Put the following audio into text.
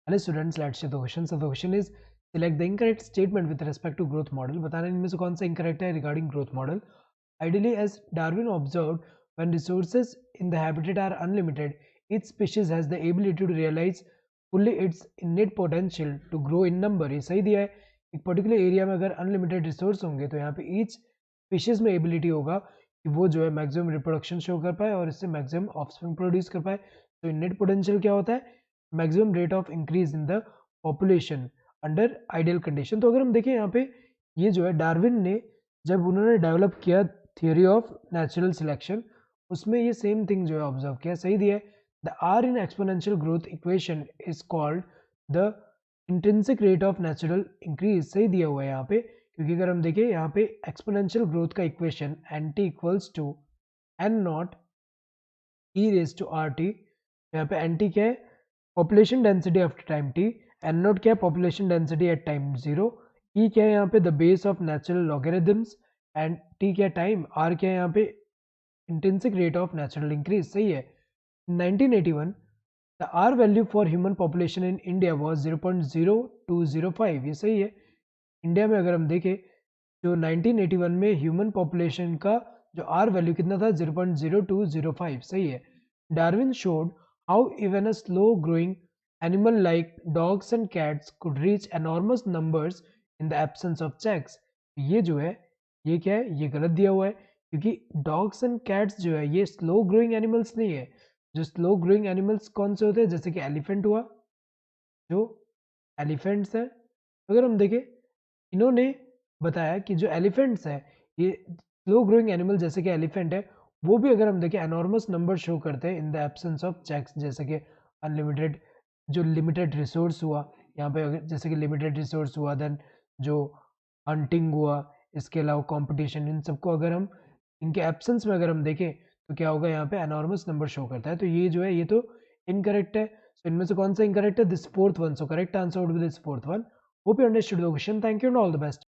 Hello students, let's see the question. So the question is select the incorrect statement with respect to growth model. बताना इनमें से कौन सा incorrect है regarding growth model. Ideally, as Darwin observed, when resources in the habitat are unlimited, each species has the ability to realize fully its innate potential to grow in number. ये सही दिया है. एक particular area में अगर unlimited resource होंगे तो यहाँ पे each species में ability होगा कि वो जो है maximum reproduction show कर पाए और इससे maximum offspring produce कर पाए. तो innate potential क्या होता है? Maximum rate of increase in the population under ideal condition. तो अगर हम देखें यहाँ पे ये जो है डार्विन ने जब उन्होंने डेवलप किया थियोरी ऑफ नेचुरल सिलेक्शन उसमें ये सेम थिंग जो है ऑब्जर्व किया. सही दिया है. The R in exponential growth equation is called the intrinsic rate of natural increase. सही दिया हुआ है यहाँ पे क्योंकि अगर हम देखें यहाँ पे एक्सपोनेंशियल ग्रोथ का equation N T equals to N naught E raise to R T. यहाँ पे एन टी क्या है? Population density after time T. N naught क्या है? Population density at time 0. E क्या है यहाँ पे? The base of natural logarithms. And T क्या है? टाइम. आर क्या है यहाँ पे? Intrinsic rate of natural increase. सही है. 1981 the R value for human population in India was 0.0205. ये सही है. इंडिया में अगर हम देखें जो 1981 में ह्यूमन पॉपुलेशन का जो आर वैल्यू कितना था? 0.0205. सही है. Darwin showed how even a slow growing animal like dogs and cats could reach enormous numbers in the absence of checks. ये जो है ये क्या है? ये गलत दिया हुआ है क्योंकि dogs and cats जो है ये slow growing animals नहीं है. जो slow growing animals कौन से होते हैं? जैसे कि elephant हुआ, जो elephants है. अगर हम देखें इन्होंने बताया कि जो एलिफेंट्स है ये स्लो ग्रोइंग एनिमल जैसे कि एलिफेंट है वो भी अगर हम देखें एनॉर्मस नंबर शो करते हैं in the absence of checks. जैसे कि अनलिमिटेड जो लिमिटेड रिसोर्स हुआ यहाँ पे जैसे कि लिमिटेड रिसोर्स हुआ देन जो हंटिंग हुआ इसके अलावा कंपटीशन इन सबको अगर हम इनके एब्सेंस में अगर हम देखें तो क्या होगा? यहाँ पे एनॉर्मस नंबर शो करता है. तो ये जो है ये तो इनकरेक्ट है. सो इनमें से कौन सा इनकरेक्ट है? This fourth one. So correct answer would be this fourth one. Hope you understood the question. Thank you and all the best.